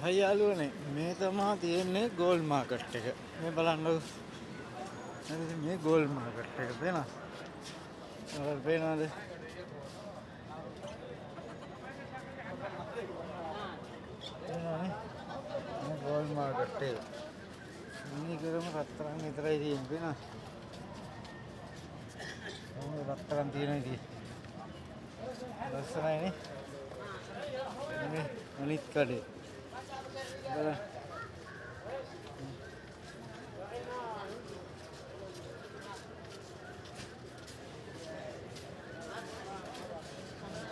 හයි යාළුවනේ මේ තමා තියෙන්නේ ගෝල් මාකට් එක. මේ බලන්නකො. මේ ගෝල් මාකට් එක පේනවද? ඔයාලට පේනවද? පේනවනේ. මේ ගෝල් මාකට් එක. ඉන්නේ කරම රත්තරන් විතරයි තියෙන්නේ පේනවද? මේ රත්තරන් තියෙනවා ඉතින්. ලස්සනයිනේ. මේ අනිත් කඩේ. බලන්න.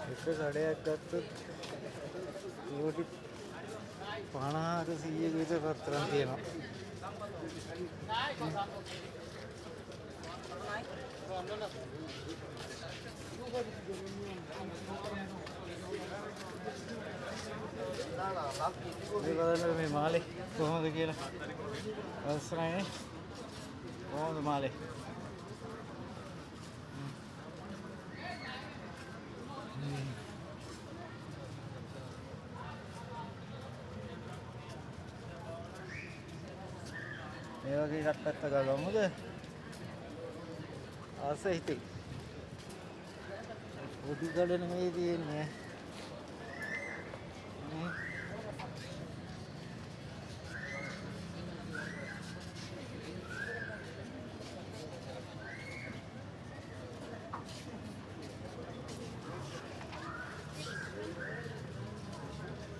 එක කඩයක් ගත්තොත් කෝටි 50ක 100ක විතර රත්තරන් තියෙනවා. මේ බලන්න මේ මාලේ කොහොමද කියලා. ලස්සනයිනේ. කොහොමද මාලේ? මේ වගේ එකක් පැත්ත ගමුද? ආස හිතේ. පොඩි කඩ නෙමෙයි තියෙන්නේ.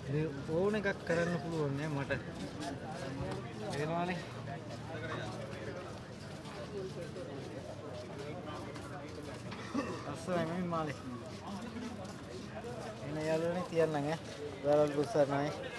මේ ඕන එකක් කරන්න පුළුවන් නේ මට. වෙනවානේ. අස්සයි මේ මාලේ. එන යාළුවනේ තියන්නම් ඈ. ඔයාලට උත්සාහ නැහැ.